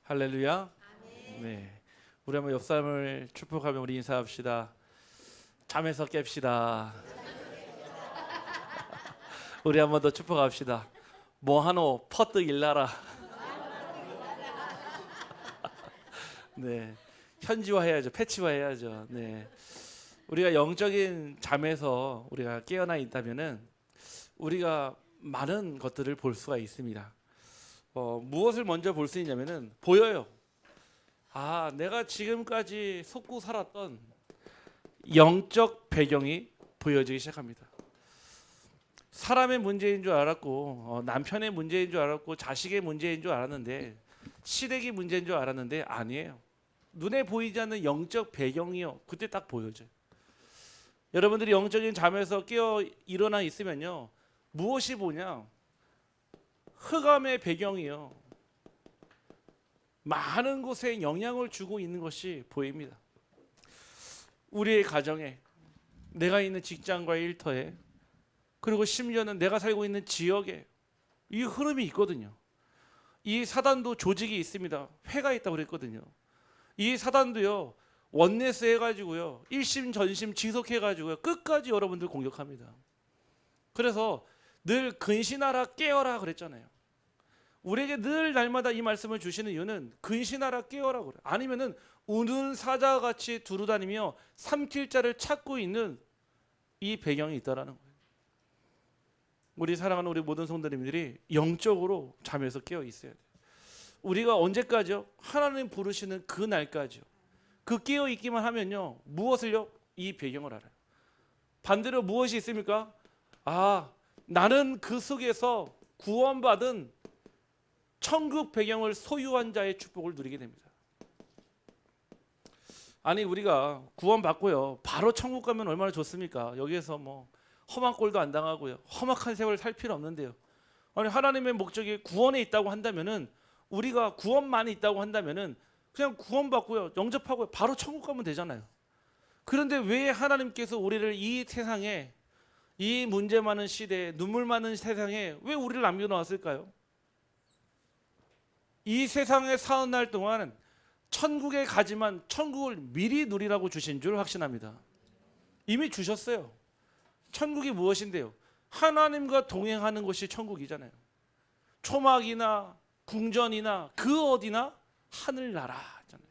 할렐루야. 네. 우리 한번 옆 사람을 축복하며 우리 인사합시다. 잠에서 깹시다. 우리 한번 더 축복합시다. 뭐하노 퍼뜩 일나라. 네. 현지화해야죠. 패치화해야죠. 네. 우리가 영적인 잠에서 우리가 깨어나 있다면은 우리가 많은 것들을 볼 수가 있습니다. 무엇을 먼저 볼 수 있냐면은 보여요. 내가 지금까지 속고 살았던 영적 배경이 보여지기 시작합니다. 사람의 문제인 줄 알았고 남편의 문제인 줄 알았고 자식의 문제인 줄 알았는데 시댁이 문제인 줄 알았는데 아니에요. 눈에 보이지 않는 영적 배경이요. 그때 딱 보여져요. 여러분들이 영적인 잠에서 깨어 일어나 있으면요. 무엇이 보냐? 흑암의 배경이요. 많은 곳에 영향을 주고 있는 것이 보입니다. 우리의 가정에, 내가 있는 직장과 일터에, 그리고 심지어는 내가 살고 있는 지역에 이 흐름이 있거든요. 이 사단도 조직이 있습니다. 회가 있다고 그랬거든요. 이 사단도요. 원내스 해가지고요. 일심전심 지속해가지고요. 끝까지 여러분들 공격합니다. 그래서 늘 근신하라 깨어라 그랬잖아요. 우리에게 늘 날마다 이 말씀을 주시는 이유는 근신하라 깨어라 그래요. 아니면은 우는 사자와 같이 두루다니며 삼킬 자를 찾고 있는 이 배경이 있다라는 거예요. 우리 사랑하는 우리 모든 성도님들이 영적으로 잠에서 깨어 있어야 돼요. 우리가 언제까지요? 하나님 부르시는 그 날까지요. 그 깨어 있기만 하면요. 무엇을요? 이 배경을 알아요. 반대로 무엇이 있습니까? 나는 그 속에서 구원받은 천국 배경을 소유한 자의 축복을 누리게 됩니다. 아니 우리가 구원받고요. 바로 천국 가면 얼마나 좋습니까? 여기에서 뭐 험한 꼴도 안 당하고요. 험악한 세월을 살 필요 없는데요. 아니 하나님의 목적이 구원에 있다고 한다면은 우리가 구원만이 있다고 한다면은 그냥 구원받고요. 영접하고요. 바로 천국 가면 되잖아요. 그런데 왜 하나님께서 우리를 이 세상에 이 문제 많은 시대에 눈물 많은 세상에 왜 우리를 남겨놓았을까요? 이 세상에 사는 날 동안 천국에 가지만 천국을 미리 누리라고 주신 줄 확신합니다. 이미 주셨어요. 천국이 무엇인데요? 하나님과 동행하는 것이 천국이잖아요. 초막이나 궁전이나 그 어디나 하늘나라 잖아요.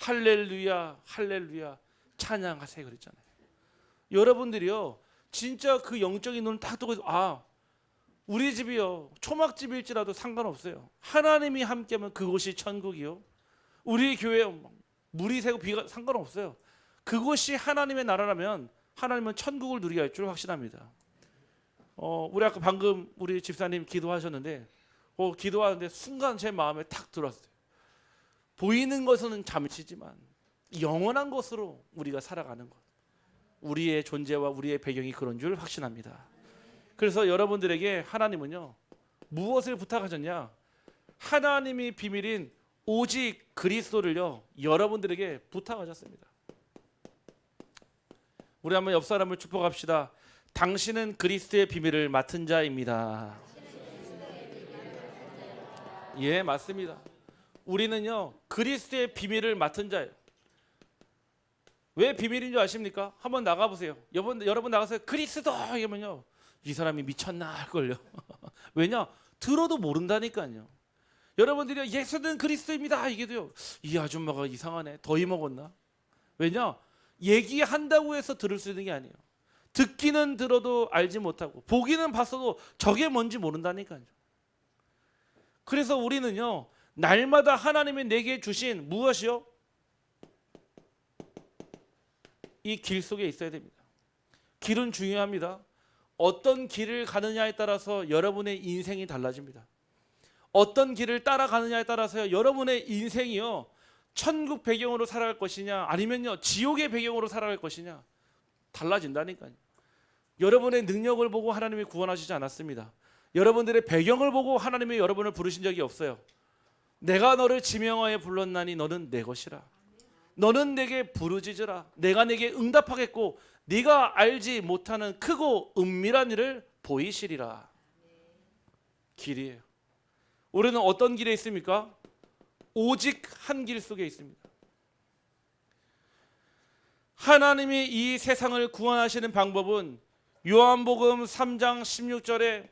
할렐루야 할렐루야 찬양하세요 그랬잖아요. 여러분들이요 진짜 그 영적인 눈을 딱 뜨고 우리 집이요 초막집일지라도 상관없어요. 하나님이 함께하면 그곳이 천국이요. 우리 교회 물이 새고 비가 상관없어요. 그곳이 하나님의 나라라면 하나님은 천국을 누리게 할 줄 확신합니다. 우리 아까 방금 우리 집사님 기도하셨는데 기도하는데 순간 제 마음에 탁 들어왔어요. 보이는 것은 잠시지만 영원한 것으로 우리가 살아가는 것. 우리의 존재와 우리의 배경이 그런 줄 확신합니다. 그래서 여러분들에게 하나님은요 무엇을 부탁하셨냐? 하나님이 비밀인 오직 그리스도를요 여러분들에게 부탁하셨습니다. 우리 한번 옆 사람을 축복합시다. 당신은 그리스도의 비밀을 맡은 자입니다. 예, 맞습니다. 우리는요 그리스도의 비밀을 맡은 자예요. 왜 비밀인 줄 아십니까? 한번 나가보세요. 여러분 나가서 그리스도 이러면요 이 사람이 미쳤나 할걸요. 왜냐? 들어도 모른다니까요. 여러분들이 예수는 그리스도입니다 이게도요 이 아줌마가 이상하네 더위 먹었나? 왜냐? 얘기한다고 해서 들을 수 있는 게 아니에요. 듣기는 들어도 알지 못하고 보기는 봤어도 저게 뭔지 모른다니까요. 그래서 우리는요 날마다 하나님이 내게 주신 무엇이요? 이 길 속에 있어야 됩니다. 길은 중요합니다. 어떤 길을 가느냐에 따라서 여러분의 인생이 달라집니다. 어떤 길을 따라가느냐에 따라서 여러분의 인생이요 천국 배경으로 살아갈 것이냐 아니면요 지옥의 배경으로 살아갈 것이냐 달라진다니까요. 여러분의 능력을 보고 하나님이 구원하시지 않았습니다. 여러분들의 배경을 보고 하나님이 여러분을 부르신 적이 없어요. 내가 너를 지명하여 불렀나니 너는 내 것이라. 너는 내게 부르짖으라. 내가 내게 응답하겠고 네가 알지 못하는 크고 은밀한 일을 보이시리라. 길이에요. 우리는 어떤 길에 있습니까? 오직 한 길 속에 있습니다. 하나님이 이 세상을 구원하시는 방법은 요한복음 3장 16절에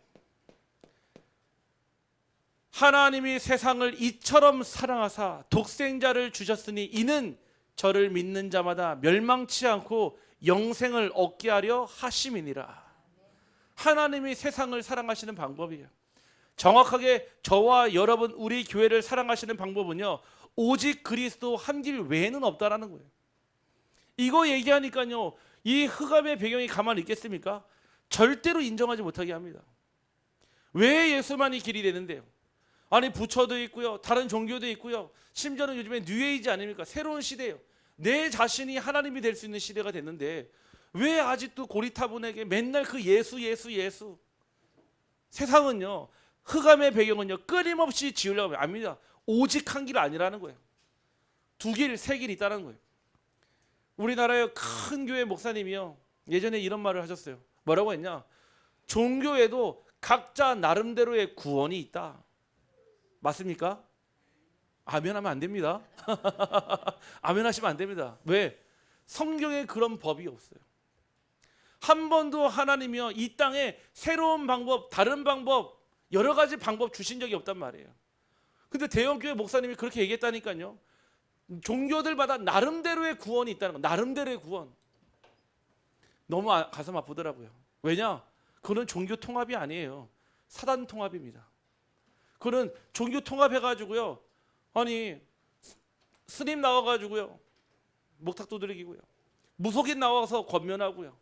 하나님이 세상을 이처럼 사랑하사 독생자를 주셨으니 이는 저를 믿는 자마다 멸망치 않고 영생을 얻게 하려 하심이니라. 하나님이 세상을 사랑하시는 방법이에요. 정확하게 저와 여러분 우리 교회를 사랑하시는 방법은요, 오직 그리스도 한 길 외에는 없다라는 거예요. 이거 얘기하니까요, 이 흑암의 배경이 가만히 있겠습니까? 절대로 인정하지 못하게 합니다. 왜 예수만이 길이 되는데요? 아니 부처도 있고요, 다른 종교도 있고요, 심지어는 요즘에 뉴에이지 아닙니까? 새로운 시대예요. 내 자신이 하나님이 될 수 있는 시대가 됐는데 왜 아직도 고리타분하게 맨날 그 예수 예수 예수. 세상은요, 흑암의 배경은요, 끊임없이 지으려고 합니다. 오직 한 길 아니라는 거예요. 두 길, 세 길 있다는 거예요. 우리나라의 큰 교회 목사님이요, 예전에 이런 말을 하셨어요. 뭐라고 했냐? 종교에도 각자 나름대로의 구원이 있다. 맞습니까? 아멘하면 안 됩니다. 아멘하시면 안 됩니다. 왜? 성경에 그런 법이 없어요. 한 번도 하나님이요, 이 땅에 새로운 방법, 다른 방법, 여러 가지 방법 주신 적이 없단 말이에요. 근데 대형교회 목사님이 그렇게 얘기했다니까요. 종교들마다 나름대로의 구원이 있다는 거. 나름대로의 구원. 너무 가슴 아프더라고요. 왜냐? 그건 종교 통합이 아니에요. 사단 통합입니다. 그는 종교 통합해가지고요, 아니 스님 나와가지고요, 목탁 두드리기고요, 무속인 나와서 권면하고요,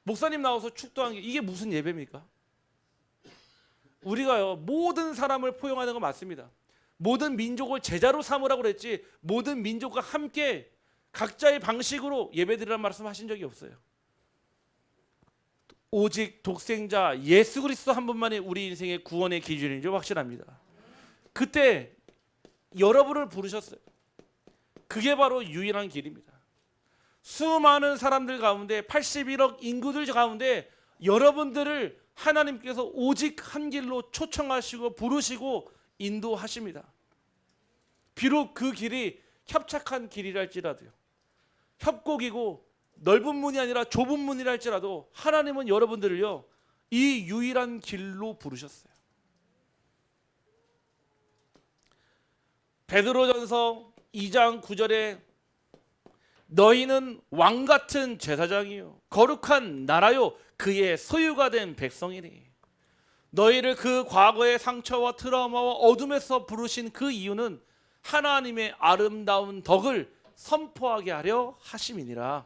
목사님 나와서 축도하는 게 이게 무슨 예배입니까? 우리가요, 모든 사람을 포용하는 건 맞습니다. 모든 민족을 제자로 삼으라고 그랬지 모든 민족과 함께 각자의 방식으로 예배드리라는 말씀 하신 적이 없어요. 오직 독생자 예수 그리스도 한 분만이 우리 인생의 구원의 기준인 줄 확신합니다. 그때 여러분을 부르셨어요. 그게 바로 유일한 길입니다. 수많은 사람들 가운데 81억 인구들 가운데 여러분들을 하나님께서 오직 한 길로 초청하시고 부르시고 인도하십니다. 비록 그 길이 협착한 길이랄지라도요, 협곡이고 넓은 문이 아니라 좁은 문이랄지라도 하나님은 여러분들을요, 이 유일한 길로 부르셨어요. 베드로전서 2장 9절에 너희는 왕같은 제사장이요 거룩한 나라요 그의 소유가 된 백성이니. 너희를 그 과거의 상처와 트라우마와 어둠에서 부르신 그 이유는 하나님의 아름다운 덕을 선포하게 하려 하심이니라.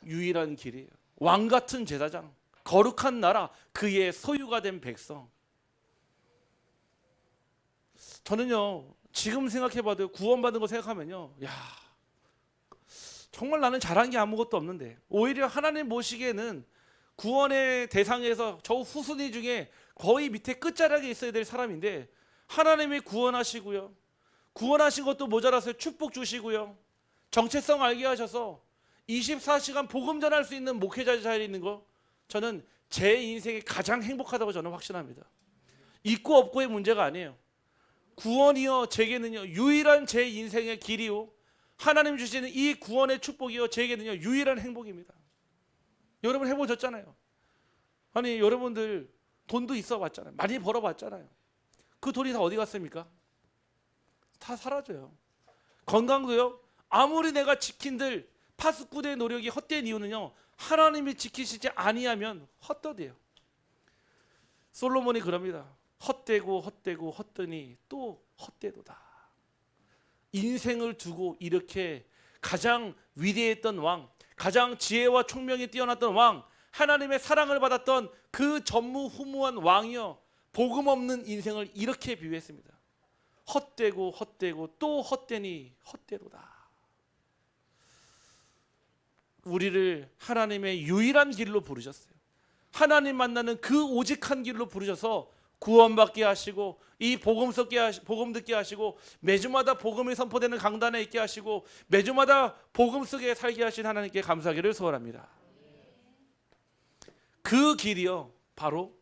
유일한 길이에요. 왕같은 제사장, 거룩한 나라, 그의 소유가 된 백성. 저는요, 지금 생각해봐도 구원받은 거 생각하면요, 야, 정말 나는 잘한 게 아무것도 없는데, 오히려 하나님 모시기에는 구원의 대상에서 저 후순위 중에 거의 밑에 끝자락에 있어야 될 사람인데, 하나님이 구원하시고요, 구원하신 것도 모자라서 축복 주시고요, 정체성 알게 하셔서 24시간 복음 전할 수 있는 목회자 자리에 있는 거, 저는 제 인생이 가장 행복하다고 저는 확신합니다. 있고 없고의 문제가 아니에요. 구원이요 제게는요 유일한 제 인생의 길이요, 하나님 주시는 이 구원의 축복이요 제게는요 유일한 행복입니다. 여러분 해보셨잖아요. 아니 여러분들 돈도 있어 봤잖아요. 많이 벌어 봤잖아요. 그 돈이 다 어디 갔습니까? 다 사라져요. 건강도요, 아무리 내가 지킨들 파수꾼의 노력이 헛된 이유는요, 하나님이 지키시지 아니하면 헛되대요. 솔로몬이 그럽니다. 헛되고 헛되고 헛되니 또 헛되도다. 인생을 두고 이렇게 가장 위대했던 왕, 가장 지혜와 총명이 뛰어났던 왕, 하나님의 사랑을 받았던 그 전무후무한 왕이요, 복음 없는 인생을 이렇게 비유했습니다. 헛되고 헛되고 또 헛되니 헛되도다. 우리를 하나님의 유일한 길로 부르셨어요. 하나님 만나는 그 오직 한 길로 부르셔서 구원받게 하시고, 이 복음 듣게 하시고, 매주마다 복음이 선포되는 강단에 있게 하시고, 매주마다 복음 속에 살게 하신 하나님께 감사하기를 소원합니다. 그 길이요 바로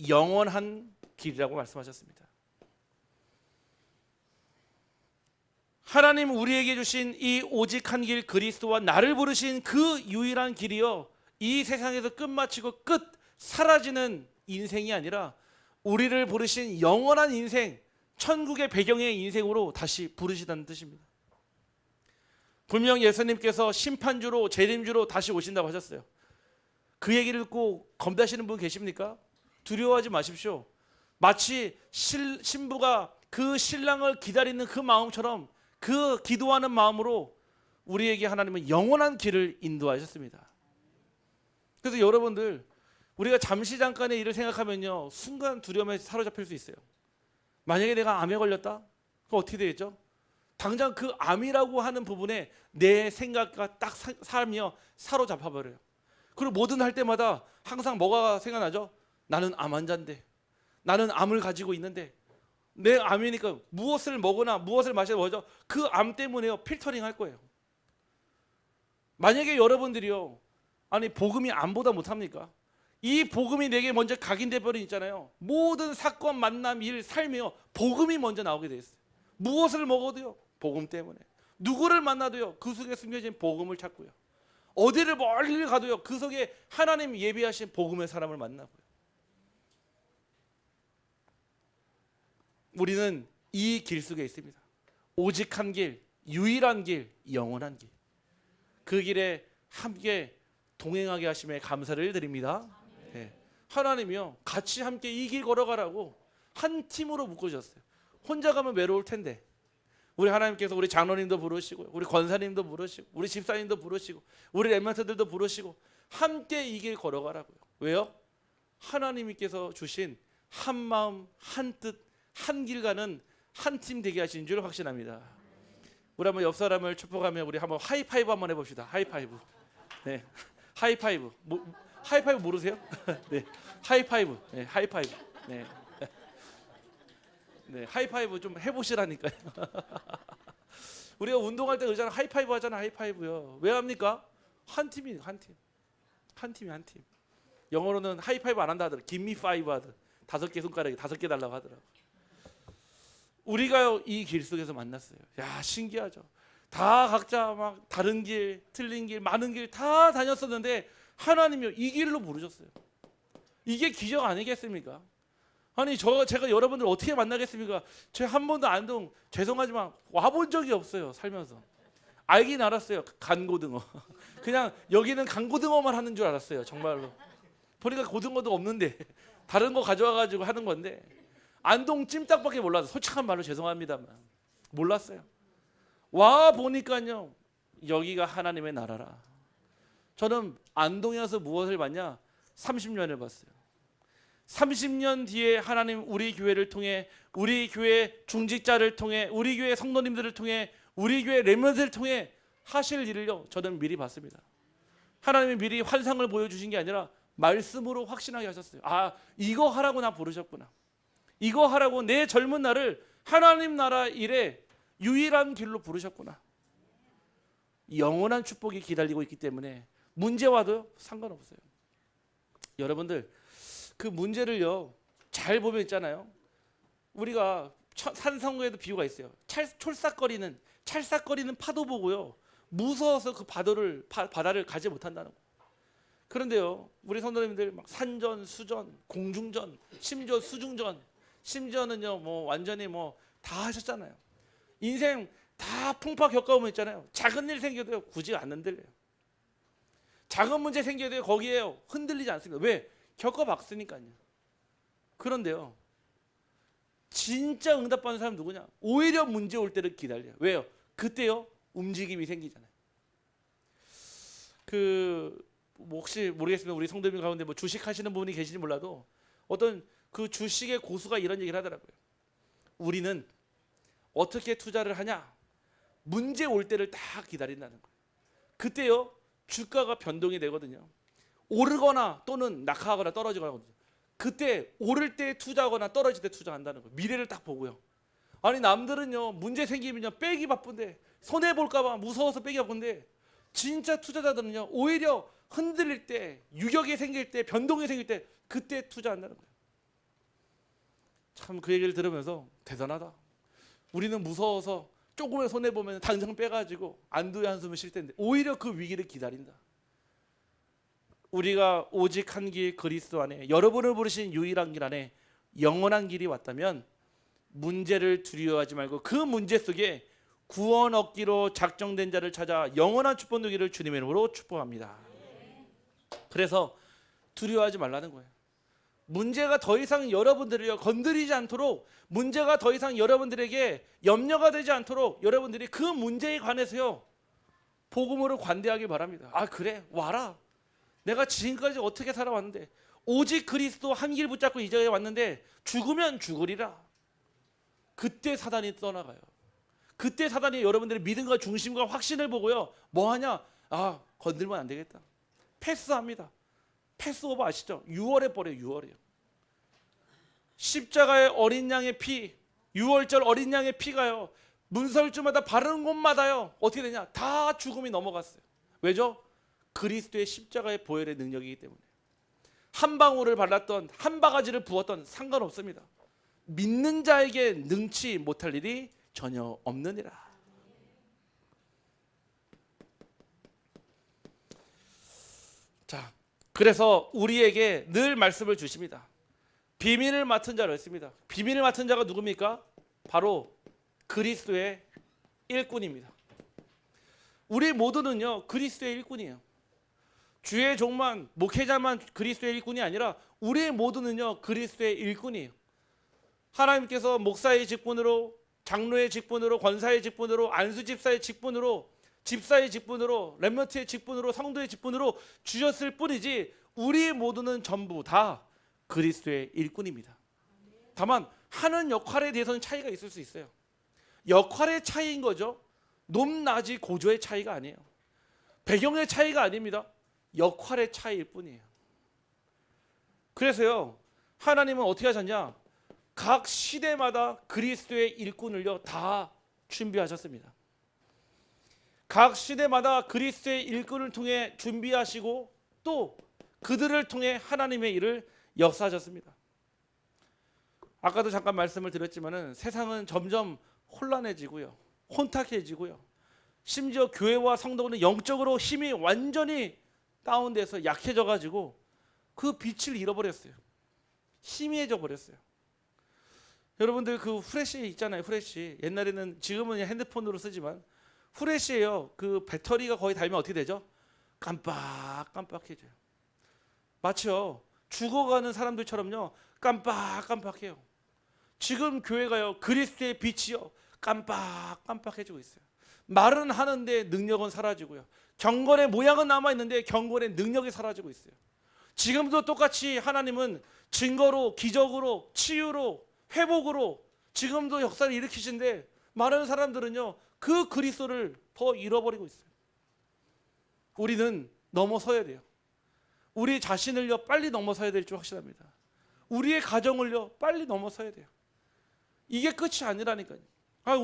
영원한 길이라고 말씀하셨습니다. 하나님 우리에게 주신 이 오직 한 길 그리스도와 나를 부르신 그 유일한 길이요, 이 세상에서 끝마치고 끝 사라지는 인생이 아니라 우리를 부르신 영원한 인생, 천국의 배경의 인생으로 다시 부르시다는 뜻입니다. 분명 예수님께서 심판주로 재림주로 다시 오신다고 하셨어요. 그 얘기를 듣고 겁나시는 분 계십니까? 두려워하지 마십시오. 마치 신부가 그 신랑을 기다리는 그 마음처럼 그 기도하는 마음으로 우리에게 하나님은 영원한 길을 인도하셨습니다. 그래서 여러분들, 우리가 잠깐의 일을 생각하면요, 순간 두려움에 사로잡힐 수 있어요. 만약에 내가 암에 걸렸다? 그럼 어떻게 되겠죠? 당장 그 암이라고 하는 부분에 내 생각과 딱 살며 사로잡아 버려요. 그리고 뭐든 할 때마다 항상 뭐가 생각나죠? 나는 암 환자인데, 나는 암을 가지고 있는데, 내 암이니까 무엇을 먹거나 무엇을 마셔도 뭐죠? 그 암 때문에요, 필터링 할 거예요. 만약에 여러분들이요, 아니 복음이 암보다 못합니까? 이 복음이 내게 먼저 각인돼 버린 있잖아요. 모든 사건, 만남, 일, 삶이요, 복음이 먼저 나오게 돼 있어요. 무엇을 먹어도요, 복음 때문에. 누구를 만나도요, 그 속에 숨겨진 복음을 찾고요. 어디를 멀리 가도요, 그 속에 하나님 예비하신 복음의 사람을 만나고요. 우리는 이 길 속에 있습니다. 오직 한 길, 유일한 길, 영원한 길. 그 길에 함께 동행하게 하심에 감사를 드립니다. 네. 하나님이요, 같이 함께 이 길 걸어가라고 한 팀으로 묶어주셨어요. 혼자 가면 외로울 텐데 우리 하나님께서 우리 장로님도 부르시고, 우리 권사님도 부르시고, 우리 집사님도 부르시고, 우리 렘넌트들도 부르시고, 함께 이 길 걸어가라고요. 왜요? 하나님께서 주신 한 마음, 한 뜻, 한 길 가는 한 팀 되게 하신 줄 확신합니다. 우리 한번 옆 사람을 축복하며 우리 한번 하이파이브 한번 해봅시다. 하이파이브. 네, 하이파이브. 하이파이브 모르세요? 네, 하이파이브. 네, 하이파이브. 네. 네, 하이파이브 좀 해보시라니까요. 우리가 운동할 때 그러잖아, 하이파이브 하잖아, 하이파이브요. 왜 합니까? 한 팀이 한 팀, 한 팀이 한 팀. 영어로는 하이파이브 안 한다 하더라. Give me five 하더라. 5개 손가락에 5개 달라고 하더라고. 우리가요, 이 길 속에서 만났어요. 야, 신기하죠. 다 각자 막 다른 길, 틀린 길, 많은 길 다 다녔었는데 하나님이요, 이 길로 부르셨어요. 이게 기적 아니겠습니까? 아니 제가 여러분들 어떻게 만나겠습니까? 제가 한 번도 안동, 죄송하지만 와본 적이 없어요, 살면서. 알긴 알았어요, 간고등어. 그냥 여기는 간고등어만 하는 줄 알았어요, 정말로. 보니까 고등어도 없는데 다른 거 가져와가지고 하는 건데, 안동 찜닭밖에 몰라서, 솔직한 말로 죄송합니다만 몰랐어요. 와 보니까요, 여기가 하나님의 나라라. 저는 안동에 와서 무엇을 봤냐? 30년을 봤어요. 30년 뒤에 하나님 우리 교회를 통해, 우리 교회 중직자를 통해, 우리 교회 성도님들을 통해, 우리 교회 렘넌트를 통해 하실 일을요, 저는 미리 봤습니다. 하나님이 미리 환상을 보여주신 게 아니라 말씀으로 확신하게 하셨어요. 아, 이거 하라고 나 부르셨구나. 이거 하라고 내 젊은 날을 하나님 나라 일에 유일한 길로 부르셨구나. 영원한 축복이 기다리고 있기 때문에 문제 와도 상관없어요. 여러분들, 그 문제를요, 잘 보면 있잖아요. 우리가 산성교에도 비유가 있어요. 찰싹거리는 파도 보고요, 무서워서 그 바다를 가지 못한다는 거. 그런데요, 우리 성도님들 막 산전, 수전, 공중전, 심지어 수중전, 심지어는요 뭐 완전히 뭐 다 하셨잖아요. 인생 다 풍파 겪어보면 있잖아요. 작은 일 생겨도요, 굳이 안 흔들려요. 작은 문제 생겨도요, 거기에요 흔들리지 않습니다. 왜? 겪어봤으니까요. 그런데요, 진짜 응답받는 사람 누구냐? 오히려 문제 올 때를 기다려요. 왜요? 그때요, 움직임이 생기잖아요. 뭐 혹시 모르겠습니다. 우리 성도님 가운데 뭐 주식 하시는 분이 계신지 몰라도 어떤 그 주식의 고수가 이런 얘기를 하더라고요. 우리는 어떻게 투자를 하냐? 문제 올 때를 딱 기다린다는 거예요. 그때요, 주가가 변동이 되거든요. 오르거나 또는 낙하하거나 떨어지거나 하거든요. 그때 오를 때 투자하거나 떨어질 때 투자한다는 거예요. 미래를 딱 보고요. 아니 남들은요, 문제 생기면요 빼기 바쁜데, 손해 볼까 봐 무서워서 빼기 바쁜데, 진짜 투자자들은요 오히려 흔들릴 때, 유격이 생길 때, 변동이 생길 때, 그때 투자한다는 거예요. 참 그 얘기를 들으면서 대단하다. 우리는 무서워서 조금의 손해 보면 당장 빼가지고 안도의 한숨을 쉴 텐데 오히려 그 위기를 기다린다. 우리가 오직 한 길 그리스도 안에 여러분을 부르신 유일한 길 안에 영원한 길이 왔다면 문제를 두려워하지 말고 그 문제 속에 구원 얻기로 작정된 자를 찾아 영원한 축복 누기를 주님의 이름으로 축복합니다. 그래서 두려워하지 말라는 거예요. 문제가 더 이상 여러분들을 건드리지 않도록, 문제가 더 이상 여러분들에게 염려가 되지 않도록 여러분들이 그 문제에 관해서요 복음으로 관대하기 바랍니다. 아 그래 와라. 내가 지금까지 어떻게 살아왔는데 오직 그리스도 한 길 붙잡고 이 자리에 왔는데 죽으면 죽으리라. 그때 사단이 떠나가요. 그때 사단이 여러분들의 믿음과 중심과 확신을 보고요 뭐하냐? 아 건들면 안 되겠다. 패스합니다. 패스오버 아시죠? 6월에 버려요. 6월에요. 십자가의 어린 양의 피, 6월절 어린 양의 피가요 문설주마다 바르는 곳마다요 어떻게 되냐? 다 죽음이 넘어갔어요. 왜죠? 그리스도의 십자가의 보혈의 능력이기 때문에. 한 방울을 발랐던 한 바가지를 부었던 상관없습니다. 믿는 자에게 능치 못할 일이 전혀 없느니라. 자, 그래서 우리에게 늘 말씀을 주십니다. 비밀을 맡은 자를 했습니다. 비밀을 맡은 자가 누굽니까? 바로 그리스도의 일꾼입니다. 우리 모두는요 그리스도의 일꾼이에요. 주의 종만 목회자만 그리스도의 일꾼이 아니라 우리 모두는요 그리스도의 일꾼이에요. 하나님께서 목사의 직분으로, 장로의 직분으로, 권사의 직분으로, 안수집사의 직분으로, 집사의 직분으로, 렘넌트의 직분으로, 성도의 직분으로 주셨을 뿐이지 우리 모두는 전부 다 그리스도의 일꾼입니다. 다만 하는 역할에 대해서는 차이가 있을 수 있어요. 역할의 차이인 거죠. 높낮이 고조의 차이가 아니에요. 배경의 차이가 아닙니다. 역할의 차이일 뿐이에요. 그래서요 하나님은 어떻게 하셨냐? 각 시대마다 그리스도의 일꾼을요 다 준비하셨습니다. 각 시대마다 그리스도의 일꾼을 통해 준비하시고 또 그들을 통해 하나님의 일을 역사하셨습니다. 아까도 잠깐 말씀을 드렸지만은 세상은 점점 혼란해지고요, 혼탁해지고요. 심지어 교회와 성도는 영적으로 힘이 완전히 다운돼서 약해져가지고 그 빛을 잃어버렸어요. 희미해져 버렸어요. 여러분들 그 후레쉬 있잖아요. 후레쉬. 옛날에는 지금은 핸드폰으로 쓰지만 후레쉬예요. 그 배터리가 거의 닳으면 어떻게 되죠? 깜빡깜빡해져요. 마치요 죽어가는 사람들처럼요 깜빡깜빡해요. 지금 교회가요 그리스도의 빛이요 깜빡깜빡해지고 있어요. 말은 하는데 능력은 사라지고요. 경건의 모양은 남아있는데 경건의 능력이 사라지고 있어요. 지금도 똑같이 하나님은 증거로, 기적으로, 치유로, 회복으로 지금도 역사를 일으키신데 많은 사람들은요 그 그리스도를 더 잃어버리고 있어요. 우리는 넘어서야 돼요. 우리 자신을요 빨리 넘어서야 될 줄 확실합니다. 우리의 가정을요 빨리 넘어서야 돼요. 이게 끝이 아니라니까요.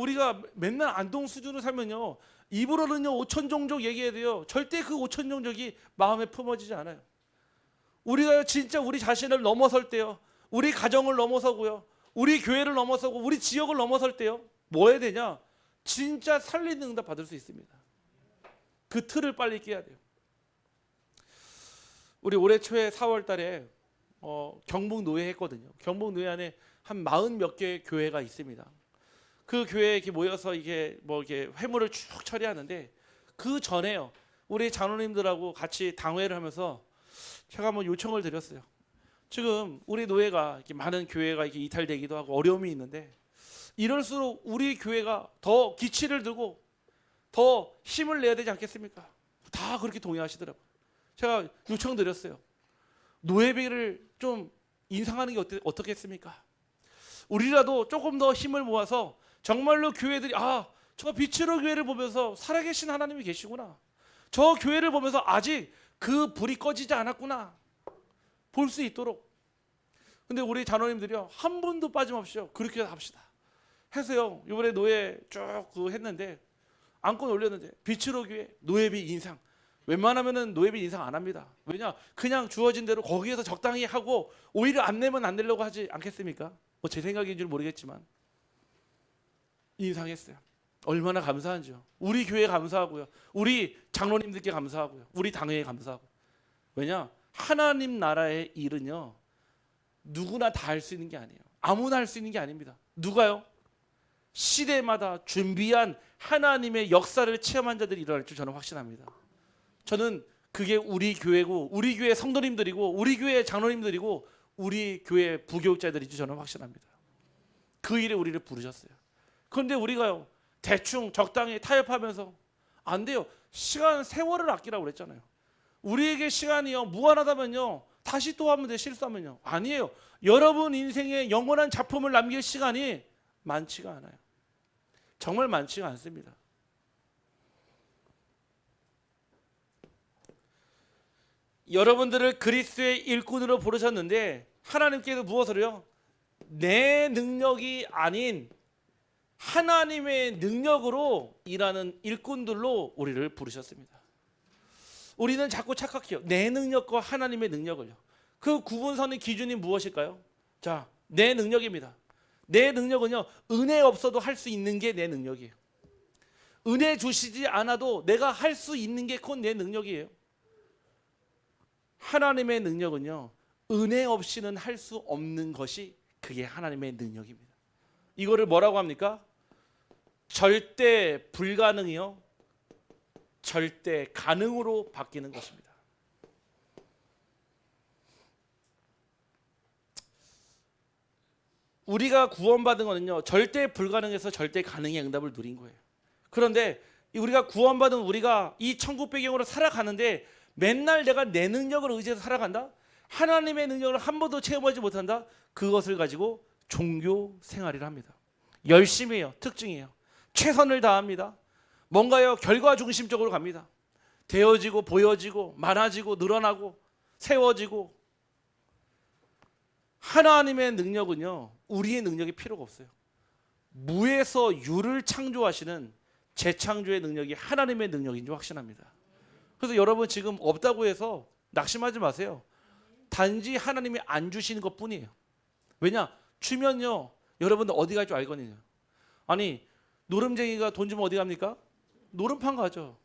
우리가 맨날 안동 수준으로 살면요 입으로는요 5천 종족 얘기해야 돼요. 절대 그 5천 종족이 마음에 품어지지 않아요. 우리가 진짜 우리 자신을 넘어설 때요, 우리 가정을 넘어서고요, 우리 교회를 넘어서고 우리 지역을 넘어설 때요 뭐 해야 되냐? 진짜 살리는 응답 받을 수 있습니다. 그 틀을 빨리 깨야 돼요. 우리 올해 초에 4월 달에 경북 노회 했거든요. 경북 노회 안에 한 40 몇 개의 교회가 있습니다. 그 교회에 이렇게 모여서 이게 이렇게 회무를 쭉 처리하는데 그 전에요 우리 장로님들하고 같이 당회를 하면서 제가 한번 요청을 드렸어요. 지금 우리 노회가 이렇게 많은 교회가 이렇게 이탈되기도 하고 어려움이 있는데 이럴수록 우리 교회가 더 기치를 들고 더 힘을 내야 되지 않겠습니까? 다 그렇게 동의하시더라고요. 제가 요청드렸어요. 노예비를 좀 인상하는 게 어떻겠습니까? 우리라도 조금 더 힘을 모아서 정말로 교회들이 저 빛으로 교회를 보면서 살아계신 하나님이 계시구나, 저 교회를 보면서 아직 그 불이 꺼지지 않았구나 볼 수 있도록. 근데 우리 장로님들이요 한 분도 빠짐없이요 그렇게 합시다 해서요 이번에 노예 쭉 했는데 안건 올렸는데 빛으로 교회 노예비 인상 웬만하면은 노예비 인상 안 합니다. 왜냐? 그냥 주어진 대로 거기에서 적당히 하고 오히려 안 내면 안 내려고 하지 않겠습니까? 제 생각인 줄 모르겠지만 인상했어요. 얼마나 감사한지요. 우리 교회에 감사하고요. 우리 장로님들께 감사하고요. 우리 당회에 감사하고. 왜냐? 하나님 나라의 일은요, 누구나 다 할 수 있는 게 아니에요. 아무나 할 수 있는 게 아닙니다. 누가요? 시대마다 준비한 하나님의 역사를 체험한 자들이 일어날 줄 저는 확신합니다. 저는 그게 우리 교회고, 우리 교회 성도님들이고, 우리 교회 장로님들이고, 우리 교회 부교육자들이지 저는 확신합니다. 그 일에 우리를 부르셨어요. 그런데 우리가요, 대충 적당히 타협하면서 안 돼요. 시간, 세월을 아끼라고 그랬잖아요. 우리에게 시간이요, 무한하다면요, 다시 또 하면 돼. 실수하면요. 아니에요. 여러분 인생에 영원한 작품을 남길 시간이 많지가 않아요. 정말 많지가 않습니다. 여러분들을 그리스도의 일꾼으로 부르셨는데 하나님께서 무엇을요? 내 능력이 아닌 하나님의 능력으로 일하는 일꾼들로 우리를 부르셨습니다. 우리는 자꾸 착각해요. 내 능력과 하나님의 능력을요. 그 구분선의 기준이 무엇일까요? 자, 내 능력입니다. 내 능력은요, 은혜 없어도 할 수 있는 게 내 능력이에요. 은혜 주시지 않아도 내가 할 수 있는 게 그건 내 능력이에요. 하나님의 능력은요, 은혜 없이는 할 수 없는 것이 그게 하나님의 능력입니다. 이거를 뭐라고 합니까? 절대 불가능이요, 절대 가능으로 바뀌는 것입니다. 우리가 구원받은 거는요, 절대 불가능에서 절대 가능의 응답을 누린 거예요. 그런데 우리가 구원받은 우리가 이 천국 배경으로 살아가는데 맨날 내가 내 능력을 의지해서 살아간다? 하나님의 능력을 한 번도 체험하지 못한다? 그것을 가지고 종교 생활이라 합니다. 열심히 해요. 특징이에요. 최선을 다합니다. 뭔가요, 결과 중심적으로 갑니다. 되어지고 보여지고 많아지고 늘어나고 세워지고. 하나님의 능력은요, 우리의 능력이 필요가 없어요. 무에서 유를 창조하시는 재창조의 능력이 하나님의 능력인 줄 확신합니다. 그래서 여러분 지금 없다고 해서 낙심하지 마세요. 단지 하나님이 안 주시는 것뿐이에요. 왜냐? 주면요, 여러분들 어디 갈 줄 알거든요. 아니, 노름쟁이가 돈 주면 어디 갑니까? 노름판 가죠.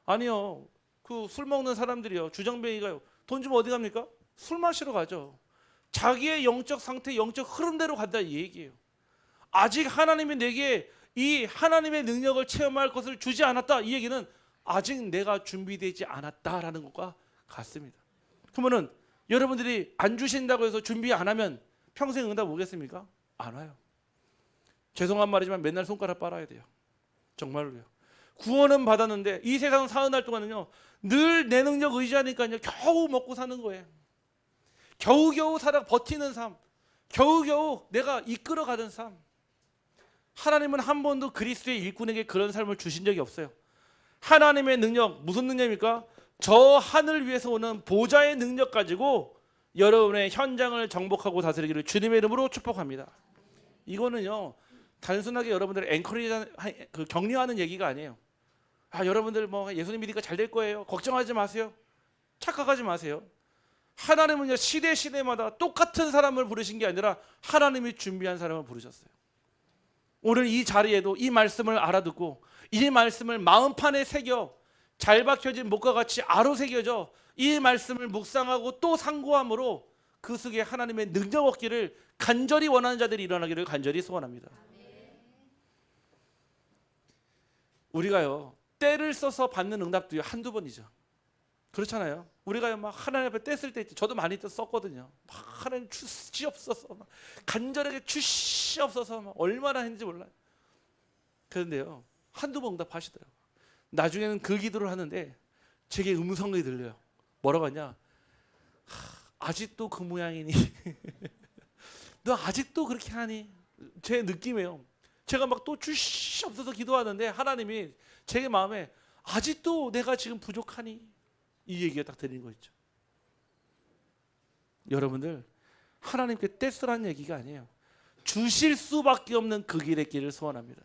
아니요, 그 술 먹는 사람들이요, 주정뱅이가요, 돈 주면 어디 갑니까? 술 마시러 가죠. 자기의 영적 상태, 영적 흐름대로 간다 이 얘기예요. 아직 하나님이 내게 이 하나님의 능력을 체험할 것을 주지 않았다, 이 얘기는 아직 내가 준비되지 않았다라는 것과 같습니다. 그러면은 여러분들이 안 주신다고 해서 준비 안 하면 평생 응답 오겠습니까? 안 와요. 죄송한 말이지만 맨날 손가락 빨아야 돼요. 정말로요. 구원은 받았는데 이 세상 사는 날 동안은요, 늘 내 능력 의지하니까요, 겨우 먹고 사는 거예요. 겨우겨우 살아 버티는 삶, 겨우겨우 내가 이끌어가는 삶. 하나님은 한 번도 그리스도의 일꾼에게 그런 삶을 주신 적이 없어요. 하나님의 능력, 무슨 능력입니까? 저 하늘 위에서 오는 보좌의 능력 가지고 여러분의 현장을 정복하고 다스리기를 주님의 이름으로 축복합니다. 이거는요, 단순하게 여러분들을 격려하는 얘기가 아니에요. 아, 여러분들 뭐 예수님 믿으니까 잘 될 거예요, 걱정하지 마세요, 착각하지 마세요. 하나님은요, 시대마다 똑같은 사람을 부르신 게 아니라 하나님이 준비한 사람을 부르셨어요. 오늘 이 자리에도 이 말씀을 알아듣고 이 말씀을 마음판에 새겨 잘 박혀진 목과 같이 아로 새겨져 이 말씀을 묵상하고 또 상고함으로 그 속에 하나님의 능력 얻기를 간절히 원하는 자들이 일어나기를 간절히 소원합니다. 우리가요, 때를 써서 받는 응답도요, 한두 번이죠. 그렇잖아요. 우리가 막 하나님 앞에 떼쓸 때 있죠. 저도 많이 썼거든요. 막 하나님 주시옵소서, 막 간절하게 주시옵소서, 막 얼마나 했는지 몰라요. 그런데요, 한두 번 응답하시더라고요. 나중에는 그 기도를 하는데 제게 음성이 들려요. 뭐라고 하냐? 아직도 그 모양이니? 너 아직도 그렇게 하니? 제 느낌이에요. 제가 막 또 주시옵소서 기도하는데 하나님이 제 마음에 아직도 내가 지금 부족하니? 이 얘기가 딱 들리는 거 있죠. 여러분들, 하나님께 떼쓰라는 얘기가 아니에요. 주실 수밖에 없는 그 길의 길을 소원합니다.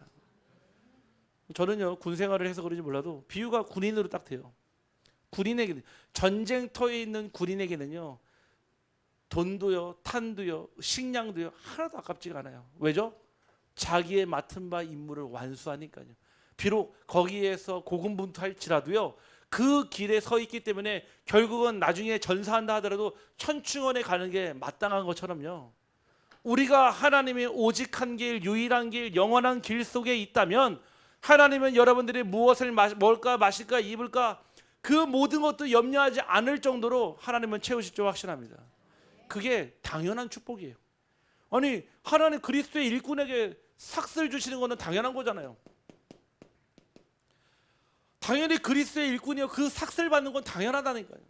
저는요, 군 생활을 해서 그런지 몰라도 비유가 군인으로 딱 돼요. 군인에게는, 전쟁터에 있는 군인에게는요, 돈도요, 탄도요, 식량도요, 하나도 아깝지가 않아요. 왜죠? 자기의 맡은 바 임무를 완수하니까요. 비록 거기에서 고군분투할지라도요, 그 길에 서 있기 때문에 결국은 나중에 전사한다 하더라도 천중원에 가는 게 마땅한 것처럼요, 우리가 하나님의 오직 한 길, 유일한 길, 영원한 길 속에 있다면 하나님은 여러분들이 무엇을 먹을까, 마실까, 입을까, 그 모든 것도 염려하지 않을 정도로 하나님은 채우실 줄 확신합니다. 그게 당연한 축복이에요. 아니, 하나님 그리스도의 일꾼에게 삭슬 주시는 것은 당연한 거잖아요. 당연히 그리스도의 일꾼이요, 그 삭슬 받는 건 당연하다니까요.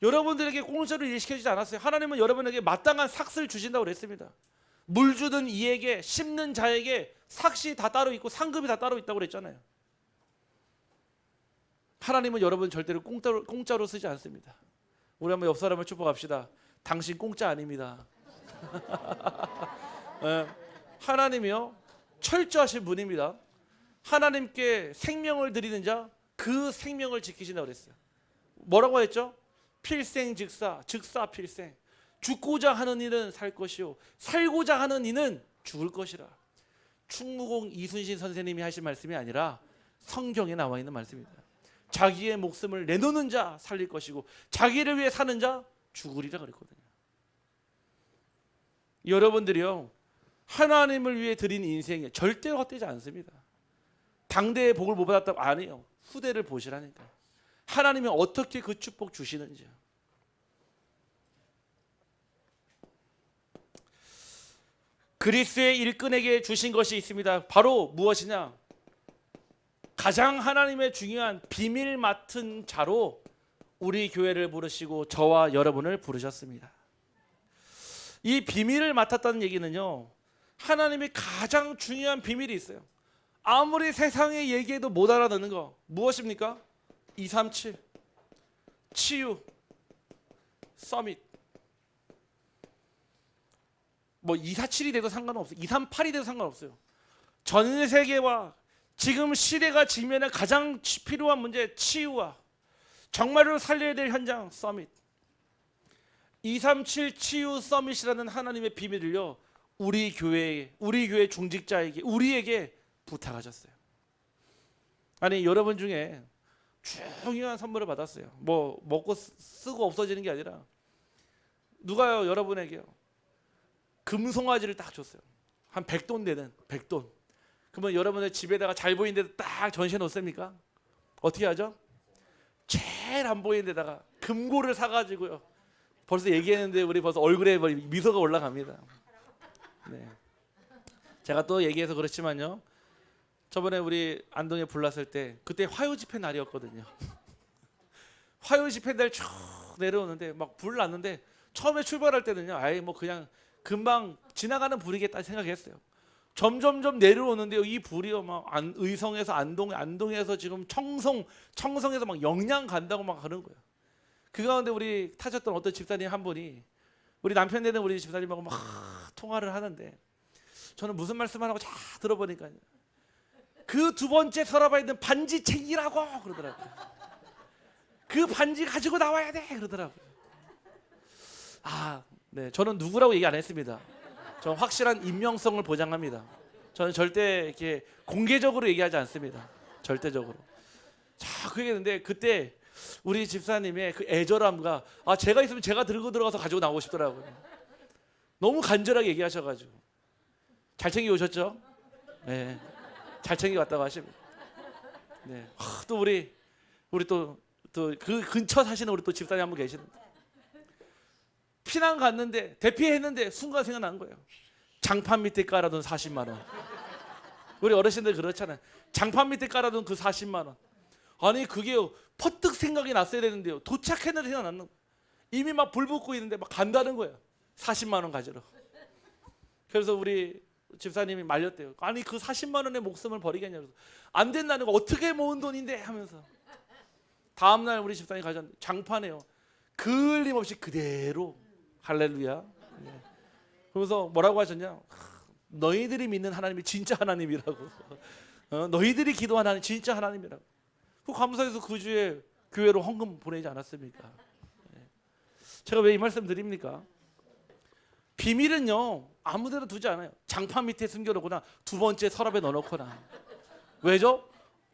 여러분들에게 공짜로 일시켜주지 않았어요. 하나님은 여러분에게 마땅한 삭슬 주신다고 그랬습니다. 물 주든 이에게, 심는 자에게 삭시 다 따로 있고 상급이 다 따로 있다고 그랬잖아요. 하나님은 여러분 절대로 공짜로 쓰지 않습니다. 우리 한번 옆 사람을 축복합시다. 당신 공짜 아닙니다. 하나님이요, 철저하신 분입니다. 하나님께 생명을 드리는 자, 그 생명을 지키신다고 그랬어요. 뭐라고 했죠? 필생즉사, 즉사필생. 죽고자 하는 이는 살 것이요, 살고자 하는 이는 죽을 것이라. 충무공 이순신 선생님이 하신 말씀이 아니라 성경에 나와 있는 말씀입니다. 자기의 목숨을 내놓는 자 살릴 것이고 자기를 위해 사는 자 죽으리라 그랬거든요. 여러분들이요, 하나님을 위해 드린 인생에 절대로 헛되지 않습니다. 당대의 복을 못 받았다고 아니에요. 후대를 보시라니까. 하나님이 어떻게 그 축복 주시는지요. 그리스도의 일꾼에게 주신 것이 있습니다. 바로 무엇이냐? 가장 하나님의 중요한 비밀 맡은 자로 우리 교회를 부르시고 저와 여러분을 부르셨습니다. 이 비밀을 맡았다는 얘기는요, 하나님이 가장 중요한 비밀이 있어요. 아무리 세상에 얘기해도 못 알아듣는 거 무엇입니까? 237 치유 서밋. 뭐 247이 돼도 상관없어요. 238이 돼도 상관없어요. 전 세계와 지금 시대가 직면해 가장 필요한 문제, 치유와 정말로 살려야 될 현장 서밋. 237 치유 서밋이라는 하나님의 비밀을요, 우리 교회 중직자에게, 우리에게 부탁하셨어요. 아니, 여러분 중에 중요한 선물을 받았어요. 뭐 먹고 쓰고 없어지는 게 아니라 누가요, 여러분에게요, 금송아지를 딱 줬어요. 한 100돈 되는 100돈. 그러면 여러분의 집에다가 잘 보이는 데다 딱 전시해 놓습니까? 어떻게 하죠? 제일 안 보이는 데다가 금고를 사가지고요. 벌써 얘기했는데 우리 벌써 얼굴에 미소가 올라갑니다. 네. 제가 또 얘기해서 그렇지만요, 저번에 우리 안동에 불났을 때 그때 화요 집회 날이었거든요. 화요 집회 날 쭉 내려오는데 막 불 났는데 처음에 출발할 때는요, 아예 뭐 그냥 금방 지나가는 불이겠다 생각했어요. 점점점 내려오는데요, 이 불이요 막 의성에서 안동에서 지금 청성에서 막 영양 간다고 막 하는 거예요. 그 가운데 우리 타셨던 어떤 집사님 한 분이 우리 남편 되는 우리 집사님하고 막 통화를 하는데 저는 무슨 말씀하라고 잘 들어보니까요, 그 두 번째 서랍에 있는 반지 챙기라고 그러더라고요. 그 반지 가지고 나와야 돼 그러더라고요. 네, 저는 누구라고 얘기 안 했습니다. 저는 확실한 임명성을 보장합니다. 저는 절대 이렇게 공개적으로 얘기하지 않습니다. 절대적으로. 자, 그게 있는데 그때 우리 집사님의 그 애절함과 제가 있으면 제가 들고 들어가서 가지고 나오고 싶더라고요. 너무 간절하게 얘기하셔가지고. 잘 챙겨 오셨죠? 네, 잘 챙겨 왔다고 하십니다. 네, 또 우리 또 그 근처 사시는 우리 또 집사님 한 분 계시는데 피난 갔는데 대피했는데 순간 생각난 거예요. 장판 밑에 깔아둔 40만 원. 우리 어르신들 그렇잖아요. 장판 밑에 깔아둔 그 40만 원. 아니 그게 퍼뜩 생각이 났어야 되는데요, 도착했는데 생각났는 거예요. 이미 막 불 붙고 있는데 막 간다는 거예요. 40만 원 가지러. 그래서 우리 집사님이 말렸대요. 아니 그 40만 원의 목숨을 버리겠냐고. 안 된다는 거, 어떻게 모은 돈인데 하면서. 다음날 우리 집사님이 가졌는데 장판에요, 걸림없이 그대로. 할렐루야. 네. 그러면서 뭐라고 하셨냐? 너희들이 믿는 하나님이 진짜 하나님이라고. 너희들이 기도하는 하나님 진짜 하나님이라고. 그 감사해서 그 주에 교회로 헌금 보내지 않았습니까? 네. 제가 왜 이 말씀 드립니까? 비밀은요, 아무데나 두지 않아요. 장판 밑에 숨겨놓거나 두 번째 서랍에 넣어놓거나. 왜죠?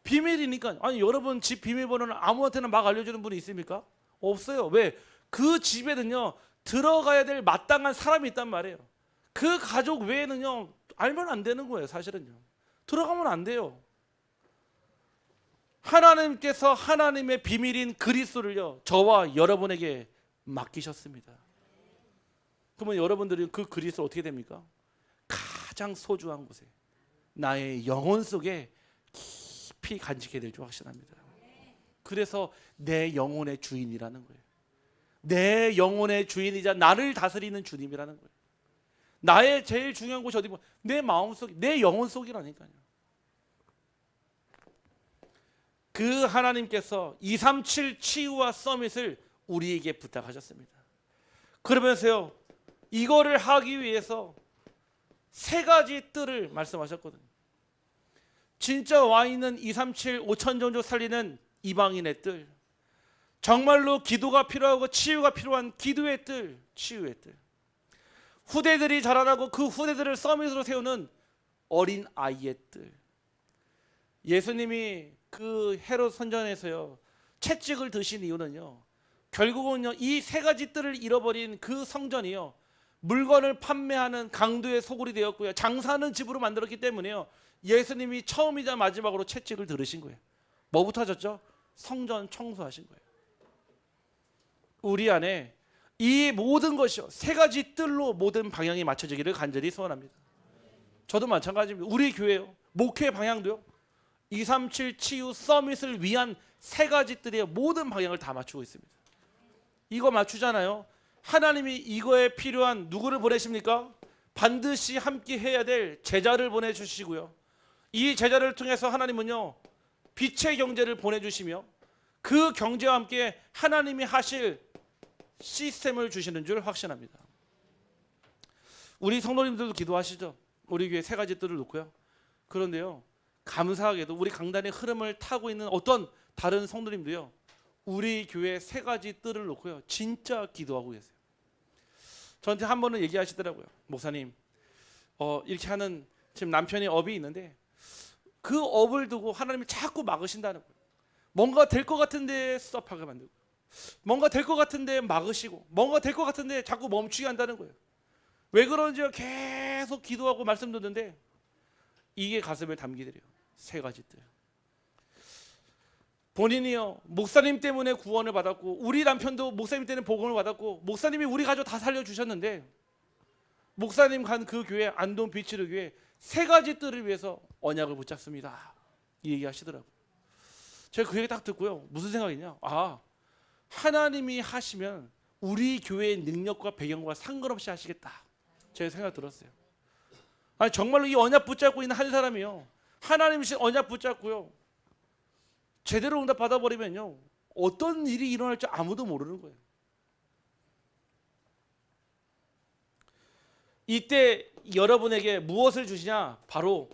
비밀이니까. 아니 여러분 집 비밀번호는 아무한테나 막 알려주는 분이 있습니까? 없어요. 왜? 그 집에는요 들어가야 될 마땅한 사람이 있단 말이에요. 그 가족 외에는요 알면 안 되는 거예요. 사실은요 들어가면 안 돼요. 하나님께서 하나님의 비밀인 그리스도를요 저와 여러분에게 맡기셨습니다. 그러면 여러분들이 그 그리스도를 어떻게 됩니까? 가장 소중한 곳에 나의 영혼 속에 깊이 간직해야 될 줄 확신합니다. 그래서 내 영혼의 주인이라는 거예요. 내 영혼의 주인이자 나를 다스리는 주님이라는 거예요. 나의 제일 중요한 곳이 어디 보면 내 마음속, 내 영혼 속이라니까요. 그 하나님께서 237 치유와 서밋을 우리에게 부탁하셨습니다. 그러면서요 이거를 하기 위해서 세 가지 뜰을 말씀하셨거든요. 진짜 와인은 237 5천 정도 살리는 이방인의 뜰, 정말로 기도가 필요하고 치유가 필요한 기도의 뜰, 치유의 뜰, 후대들이 자라나고 그 후대들을 서밋으로 세우는 어린 아이의 뜰. 예수님이 그 헤롯 선전에서요 채찍을 드신 이유는요 결국은요 이 세 가지 뜰을 잃어버린 그 성전이요 물건을 판매하는 강도의 소굴이 되었고요 장사하는 집으로 만들었기 때문에요 예수님이 처음이자 마지막으로 채찍을 들으신 거예요. 뭐부터 하셨죠? 성전 청소하신 거예요. 우리 안에 이 모든 것이요 세 가지 뜰로 모든 방향이 맞춰지기를 간절히 소원합니다. 저도 마찬가지입니다. 우리 교회요 목회 방향도요 237 치유 서밋을 위한 세 가지 뜰의 모든 방향을 다 맞추고 있습니다. 이거 맞추잖아요. 하나님이 이거에 필요한 누구를 보내십니까? 반드시 함께 해야 될 제자를 보내주시고요 이 제자를 통해서 하나님은요 빛의 경제를 보내주시며 그 경제와 함께 하나님이 하실 시스템을 주시는 줄 확신합니다. 우리 성도님들도 기도하시죠. 우리 교회 세 가지 뜰을 놓고요. 그런데요 감사하게도 우리 강단의 흐름을 타고 있는 어떤 다른 성도님도요 우리 교회 세 가지 뜰을 놓고요 진짜 기도하고 계세요. 저한테 한 번은 얘기하시더라고요. 목사님 이렇게 하는 지금 남편이 업이 있는데 그 업을 두고 하나님이 자꾸 막으신다는 거예요. 뭔가 될 것 같은데 스톱하게 만들고 뭔가 될 것 같은데 막으시고 뭔가 될 것 같은데 자꾸 멈추게 한다는 거예요. 왜 그런지 계속 기도하고 말씀 듣는데 이게 가슴에 담기더래요. 세 가지 뜰. 본인이요 목사님 때문에 구원을 받았고 우리 남편도 목사님 때문에 복음을 받았고 목사님이 우리 가족 다 살려주셨는데 목사님 간 그 교회 안동 비치르 교회 세 가지 뜰을 위해서 언약을 붙잡습니다. 이 얘기 하시더라고요. 제가 그 얘기 딱 듣고요 무슨 생각이냐 하나님이 하시면 우리 교회의 능력과 배경과 상관없이 하시겠다 제가 생각 들었어요. 아니 정말로 이 언약 붙잡고 있는 한 사람이요 하나님이 언약 붙잡고요 제대로 응답 받아버리면요 어떤 일이 일어날지 아무도 모르는 거예요. 이때 여러분에게 무엇을 주시냐? 바로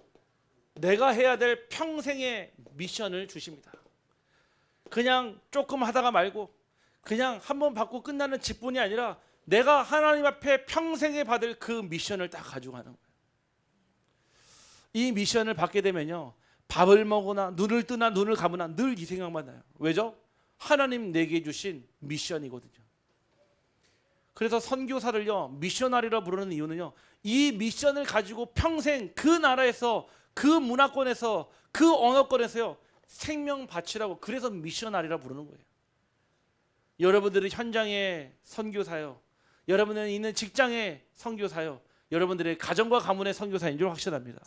내가 해야 될 평생의 미션을 주십니다. 그냥 조금 하다가 말고 그냥 한번 받고 끝나는 직분이 아니라 내가 하나님 앞에 평생에 받을 그 미션을 딱 가지고 가는 거예요. 이 미션을 받게 되면요 밥을 먹으나 눈을 뜨나 눈을 감으나 늘 이 생각만 나요. 왜죠? 하나님 내게 주신 미션이거든요. 그래서 선교사를요 미셔너리라 부르는 이유는요 이 미션을 가지고 평생 그 나라에서 그 문화권에서 그 언어권에서요 생명 바치라고 그래서 미셔너리라 부르는 거예요. 여러분들이 현장의 선교사요 여러분은 있는 직장의 선교사요 여러분들의 가정과 가문의 선교사인 줄 확신합니다.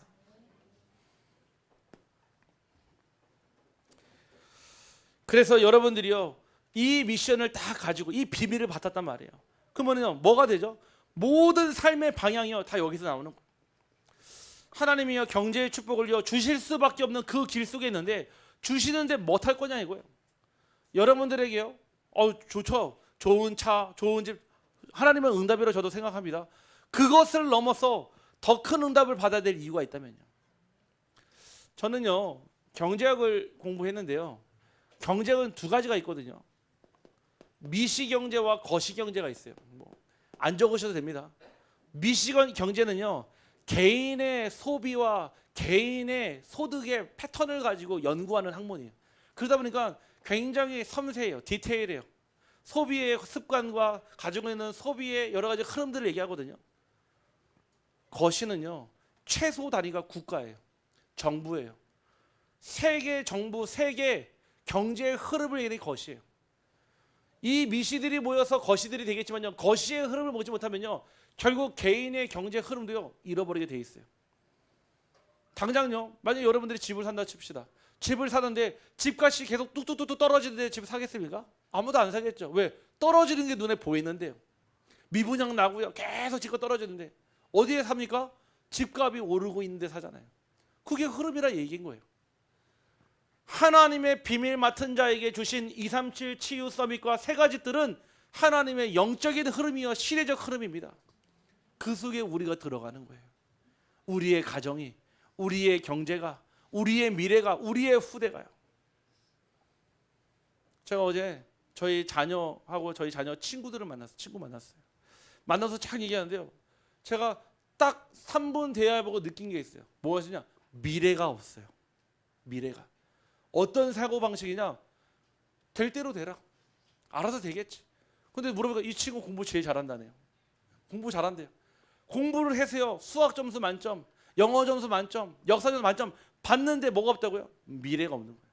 그래서 여러분들이요 이 미션을 다 가지고 이 비밀을 받았단 말이에요. 그러면요 뭐가 되죠? 모든 삶의 방향이요 다 여기서 나오는 거예요. 하나님이요 경제의 축복을요 주실 수밖에 없는 그 길 속에 있는데 주시는데 못할 거냐 이거예요. 여러분들에게요 좋죠 좋은 차 좋은 집 하나님은 응답이라고 저도 생각합니다. 그것을 넘어서 더 큰 응답을 받아야 될 이유가 있다면요 저는요 경제학을 공부했는데요 경제학은 두 가지가 있거든요. 미시경제와 거시경제가 있어요. 안 적으셔도 됩니다. 미시경제는요 개인의 소비와 개인의 소득의 패턴을 가지고 연구하는 학문이에요. 그러다 보니까 굉장히 섬세해요. 디테일해요. 소비의 습관과 가지고 있는 소비의 여러 가지 흐름들을 얘기하거든요. 거시는요, 최소 단위가 국가예요. 정부예요. 세계 정부, 세계 경제의 흐름을 얘기하는 것이에요. 이 미시들이 모여서 거시들이 되겠지만요, 거시의 흐름을 보지 못하면요, 결국 개인의 경제 흐름도요 잃어버리게 돼 있어요. 당장요, 만약 여러분들이 집을 산다 칩시다. 집을 사는데 집값이 계속 뚝뚝뚝뚝 떨어지는데 집을 사겠습니까? 아무도 안 사겠죠. 왜? 떨어지는 게 눈에 보이는데요. 미분양 나고요, 계속 집값 떨어지는데 어디에 삽니까? 집값이 오르고 있는데 사잖아요. 그게 흐름이라 얘기인 거예요. 하나님의 비밀 맡은 자에게 주신 237 치유 서밋과 세 가지 뜰은 하나님의 영적인 흐름이요 시대적 흐름입니다. 그 속에 우리가 들어가는 거예요. 우리의 가정이, 우리의 경제가, 우리의 미래가, 우리의 후대가요. 제가 어제 저희 자녀하고 저희 자녀 친구 만났어요. 만나서 쫙 얘기하는데요, 제가 딱 3분 대화해보고 느낀 게 있어요. 무엇이냐? 미래가 없어요. 미래가. 어떤 사고방식이냐? 될 대로 되라. 알아서 되겠지. 근데 물어보니까 이 친구 공부 제일 잘한다네요. 공부 잘한대요. 공부를 해서요, 수학 점수 만점, 영어 점수 만점, 역사 점수 만점 받는데 뭐가 없다고요? 미래가 없는 거예요.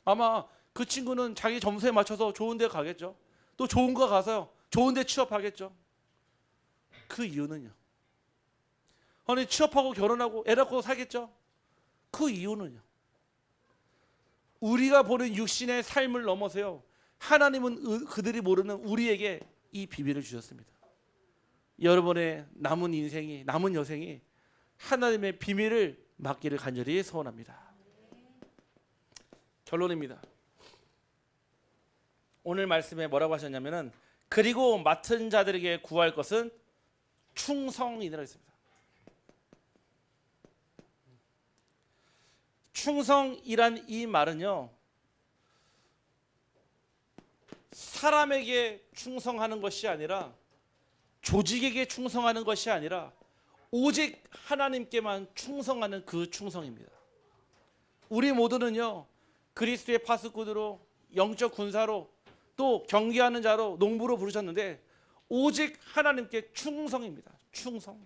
아마 그 친구는 자기 점수에 맞춰서 좋은 데 가겠죠. 또 좋은 거 가서요, 좋은 데 취업하겠죠. 그 이유는요, 아니 취업하고 결혼하고 애 낳고 살겠죠. 그 이유는요, 우리가 보는 육신의 삶을 넘어서요, 하나님은 그들이 모르는 우리에게 이 비밀을 주셨습니다. 여러분의 남은 인생이, 남은 여생이 하나님의 비밀을 맡기를 간절히 소원합니다. 결론입니다. 오늘 말씀에 뭐라고 하셨냐면은, 그리고 맡은 자들에게 구할 것은 충성이니라 했습니다. 충성이란 이 말은요, 사람에게 충성하는 것이 아니라, 조직에게 충성하는 것이 아니라 오직 하나님께만 충성하는 그 충성입니다. 우리 모두는요, 그리스도의 파수꾼으로, 영적 군사로, 또 경계하는 자로, 농부로 부르셨는데 오직 하나님께 충성입니다. 충성.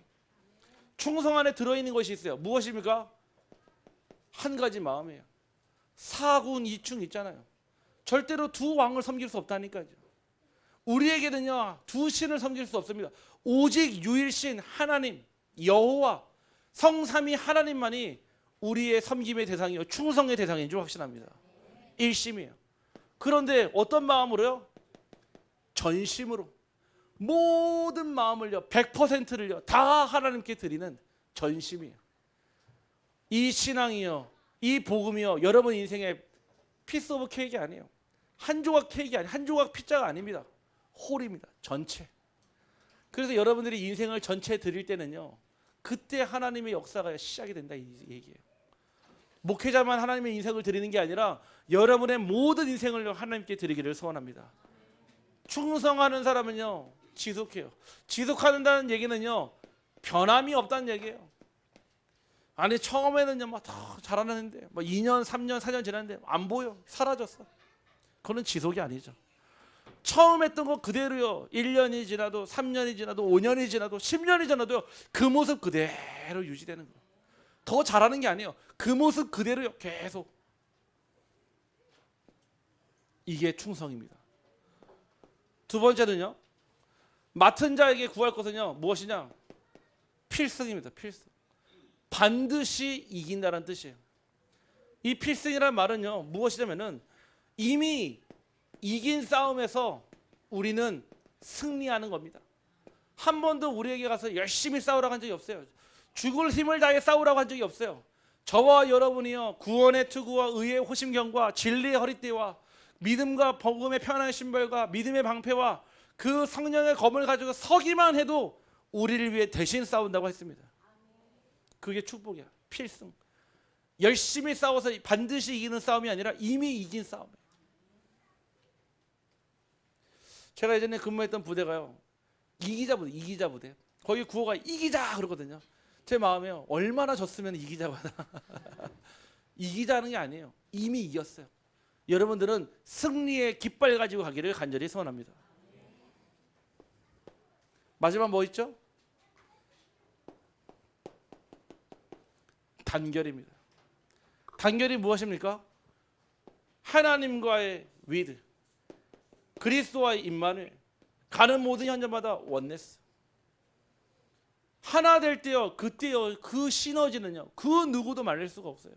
충성 안에 들어있는 것이 있어요. 무엇입니까? 한 가지 마음이에요. 사군 이충 있잖아요. 절대로 두 왕을 섬길 수 없다니까요. 우리에게는요, 두 신을 섬길 수 없습니다. 오직 유일신 하나님 여호와 성삼위 하나님만이 우리의 섬김의 대상이요 충성의 대상인 줄 확신합니다. 일심이에요. 그런데 어떤 마음으로요? 전심으로 모든 마음을요 100%를요 다 하나님께 드리는 전심이에요. 이 신앙이요, 이 복음이요, 여러분 인생의 피스 오브 케이크 아니에요. 한 조각 케이크 아니에요. 한 조각 피자가 아닙니다. 홀입니다. 전체. 그래서 여러분들이 인생을 전체 드릴 때는요, 그때 하나님의 역사가 시작이 된다 이 얘기예요. 목회자만 하나님의 인생을 드리는 게 아니라 여러분의 모든 인생을 하나님께 드리기를 소원합니다. 충성하는 사람은요 지속해요. 지속한다는 얘기는요 변함이 없다는 얘기예요. 아니 처음에는요 막 더 잘하는데 뭐 2년, 3년, 4년 지났는데 안 보여. 사라졌어. 그건 지속이 아니죠. 처음 했던 거 그대로요. 1년이 지나도 3년이 지나도 5년이 지나도 10년이 지나도요. 그 모습 그대로 유지되는 거예요. 더 잘하는 게 아니에요. 그 모습 그대로요. 계속. 이게 충성입니다. 두 번째는요. 맡은 자에게 구할 것은요. 무엇이냐? 필승입니다. 필승. 반드시 이긴다는 뜻이에요. 이 필승이라는 말은요. 무엇이냐면은 이미 이긴 싸움에서 우리는 승리하는 겁니다. 한 번도 우리에게 가서 열심히 싸우라고 한 적이 없어요. 죽을 힘을 다해 싸우라고 한 적이 없어요. 저와 여러분이요 구원의 투구와 의의 호심경과 진리의 허리띠와 믿음과 복음의 편안한 신발과 믿음의 방패와 그 성령의 검을 가지고 서기만 해도 우리를 위해 대신 싸운다고 했습니다. 그게 축복이야. 필승. 열심히 싸워서 반드시 이기는 싸움이 아니라 이미 이긴 싸움이에요. 제가 예전에 근무했던 부대가요 이기자 부대. 거기 구호가 이기자 그러거든요. 제 마음에 얼마나 졌으면 이기자고 하나. 이기자는 게 아니에요. 이미 이겼어요. 여러분들은 승리의 깃발 가지고 가기를 간절히 소원합니다. 마지막 뭐 있죠? 단결입니다. 단결이 무엇입니까? 하나님과의 위드, 그리스도와의 임마누엘, 가는 모든 현장마다 원네스. 하나 될 때요, 그때요, 그 시너지는요, 그 누구도 말릴 수가 없어요.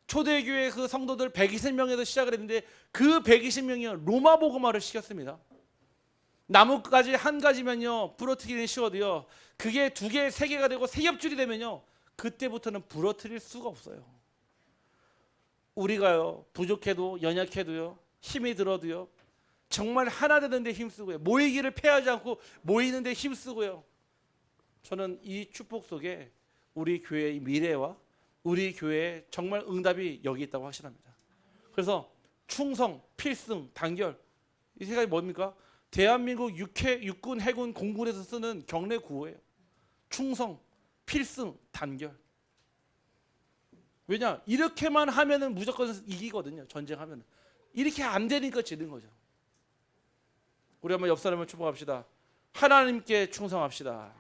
초대교회 그 성도들 120명에서 시작을 했는데 그 120명이요 로마 복음화를 시켰습니다. 나뭇가지 한 가지면요 부러뜨리기는 쉬워도요, 그게 두 개, 세 개가 되고 세 겹줄이 되면요 그때부터는 부러뜨릴 수가 없어요. 우리가요 부족해도 연약해도요 힘이 들어도요 정말 하나 되는데 힘쓰고요, 모이기를 패하지 않고 모이는데 힘쓰고요, 저는 이 축복 속에 우리 교회의 미래와 우리 교회의 정말 응답이 여기 있다고 확신합니다. 그래서 충성, 필승, 단결, 이 세 가지 뭡니까? 대한민국 육군, 해군, 공군에서 쓰는 경례 구호예요. 충성, 필승, 단결. 왜냐? 이렇게만 하면은 무조건 이기거든요. 전쟁하면은. 이렇게 안 되니까 지는 거죠. 우리 한번 옆 사람을 축복합시다. 하나님께 충성합시다.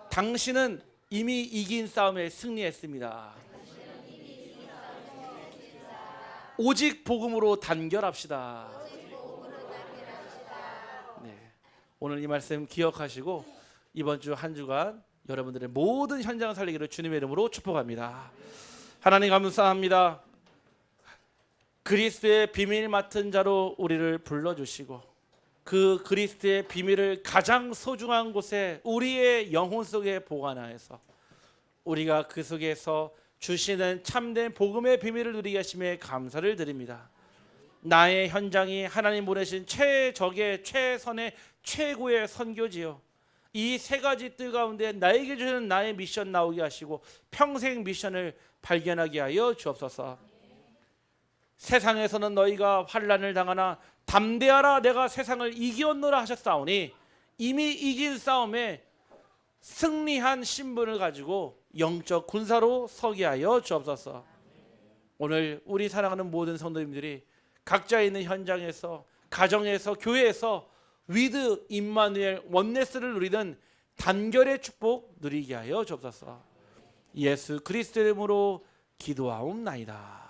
당신은 이미 이긴 싸움에 승리했습니다. 오직 복음으로 단결합시다. 네, 오늘 이 말씀 기억하시고 이번 주 한 주간 여러분들의 모든 현장 살리기를 주님의 이름으로 축복합니다. 하나님 감사합니다. 그리스도의 비밀 맡은 자로 우리를 불러주시고 그 그리스도의 비밀을 가장 소중한 곳에 우리의 영혼 속에 보관하여서 우리가 그 속에서 주시는 참된 복음의 비밀을 누리게 하심에 감사를 드립니다. 나의 현장이 하나님 보내신 최적의 최선의 최고의 선교지요, 이 세 가지 뜰 가운데 나에게 주시는 나의 미션 나오게 하시고 평생 미션을 발견하게 하여 주옵소서. 세상에서는 너희가 환난을 당하나 담대하라, 내가 세상을 이기었노라 하셨사오니 이미 이긴 싸움에 승리한 신분을 가지고 영적 군사로 서게 하여 주옵소서. 오늘 우리 사랑하는 모든 성도님들이 각자 있는 현장에서, 가정에서, 교회에서 위드, 임마누엘, 원네스를 누리는 단결의 축복 누리게 하여 주옵소서. 예수 그리스도의 이름으로 기도하옵나이다.